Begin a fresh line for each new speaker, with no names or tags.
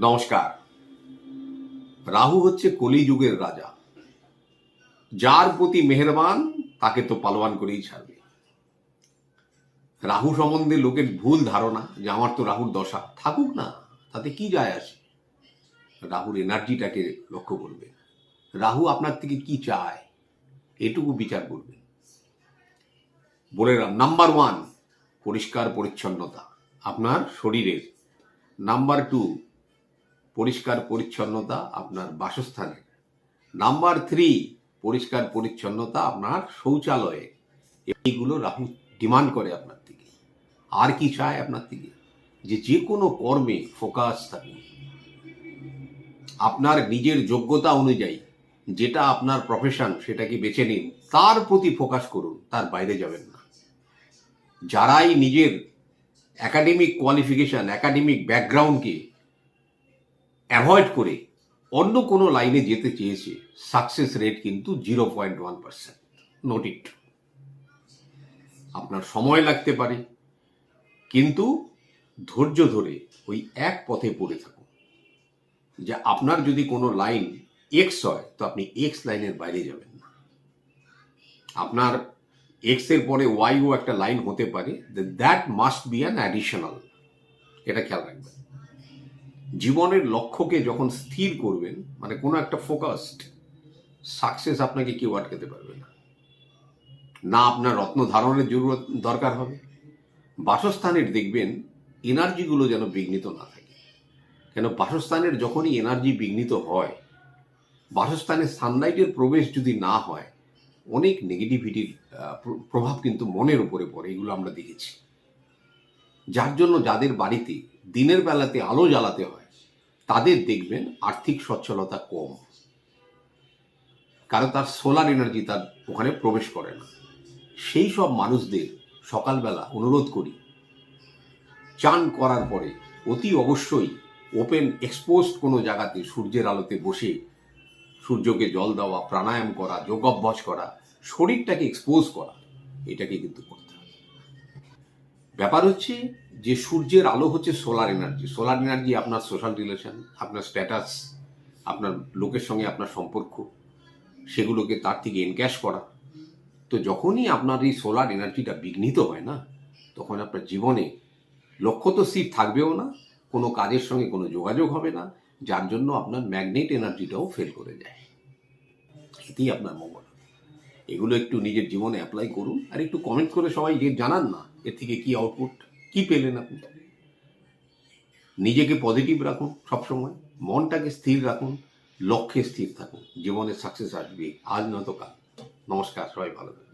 নমস্কার। রাহু হচ্ছে কলিযুগের রাজা। যার প্রতি মেহেরবান তাকে তো পালোয়ান করেই ছাড়বে। রাহু সম্বন্ধে লোকের ভুল ধারণা যে আমার তো রাহুর দশা, থাকুক না, তাতে কি যায় আসে। রাহুর এনার্জিটাকে লক্ষ্য করবেন। রাহু আপনার থেকে কি চায় এটুকু বিচার করবেন। বলে নাম্বার 1 পরিষ্কার পরিচ্ছন্নতা আপনার শরীরের। নাম্বার 2 পরিষ্কার পরিচ্ছন্নতা আপনার বাসস্থানের। নাম্বার 3 পরিষ্কার পরিচ্ছন্নতা আপনার শৌচালয়ে। এইগুলো রাহু ডিমান্ড করে আপনার থেকে। আর কি চায় আপনার থেকে? যে কোনো কর্মে ফোকাস থাকুন। আপনার নিজের যোগ্যতা অনুযায়ী যেটা আপনার প্রফেশন সেটাকে বেছে নিন, তার প্রতি ফোকাস করুন, তার বাইরে যাবেন না। যারাই নিজের একাডেমিক কোয়ালিফিকেশন, একাডেমিক ব্যাকগ্রাউন্ডকে অ্যাভয়েড করে অন্য কোনো লাইনে যেতে চেয়েছে, সাকসেস রেট কিন্তু 0.1%। নোট ইট। আপনার সময় লাগতে পারে, কিন্তু ধৈর্য ধরে ওই এক পথে পড়ে থাকুন। যে আপনার যদি কোনো লাইন এক্স হয়, তো আপনি এক্স লাইনের বাইরে যাবেন না। আপনার এক্স এর পরে ওয়াইও একটা লাইন হতে পারে, that must be an additional. এটা খেয়াল রাখবেন। জীবনের লক্ষ্যকে যখন স্থির করবেন, মানে কোনো একটা ফোকাসড, সাকসেস আপনাকে কেউ আটকাতে পারবে না। না আপনার রত্ন ধারণের জরুরত দরকার হবে। বাসস্থানের দেখবেন এনার্জিগুলো যেন বিঘ্নিত না থাকে। কেন বাসস্থানের যখনই এনার্জি বিঘ্নিত হয়, বাসস্থানে সানলাইটের প্রবেশ যদি না হয়, অনেক নেগেটিভিটির প্রভাব কিন্তু মনের উপরে পড়ে। এগুলো আমরা দেখেছি। যার জন্য যাদের বাড়িতে দিনের বেলাতে আলো জ্বালাতে হয়, তাদের দেখবেন আর্থিক সচ্ছলতা কম, কারণ তার সোলার এনার্জি তার ওখানে প্রবেশ করে না। সেই সব মানুষদের সকালবেলা অনুরোধ করি, চান করার পরে অতি অবশ্যই ওপেন এক্সপোজড কোনো জায়গাতে সূর্যের আলোতে বসে সূর্যকে জল দেওয়া, প্রাণায়াম করা, যোগ অভ্যাস করা, শরীরটাকে এক্সপোজ করা, এটাকে কিন্তু করতে হবে। ব্যাপার হচ্ছে যে সূর্যের আলো হচ্ছে সোলার এনার্জি। সোলার এনার্জি আপনার সোশ্যাল রিলেশন, আপনার স্ট্যাটাস, আপনার লোকের সঙ্গে আপনার সম্পর্ক, সেগুলোকে তার থেকে এনক্যাশ করা। তো যখনই আপনার এই সোলার এনার্জিটা বিঘ্নিত হয় না, তখন আপনার জীবনে লক্ষ্য তো স্থির থাকবেও না, কোনো কাজের সঙ্গে কোনো যোগাযোগ হবে না, যার জন্য আপনার ম্যাগনেট এনার্জিটাও ফেল করে যায়। এতেই আপনার মঙ্গল। এগুলো একটু নিজের জীবনে অ্যাপ্লাই করুন, আর একটু কমেন্ট করে সবাই যে জানান না এর থেকে কি আউটপুট, কি পেলেন আপনি। নিজেকে পজিটিভ রাখুন সবসময়, মনটাকে স্থির রাখুন, লক্ষ্যে স্থির থাকুন। জীবনে সাকসেস আসবে, আজ নয়তো কাল। নমস্কার, সবাই ভালো থাকুন।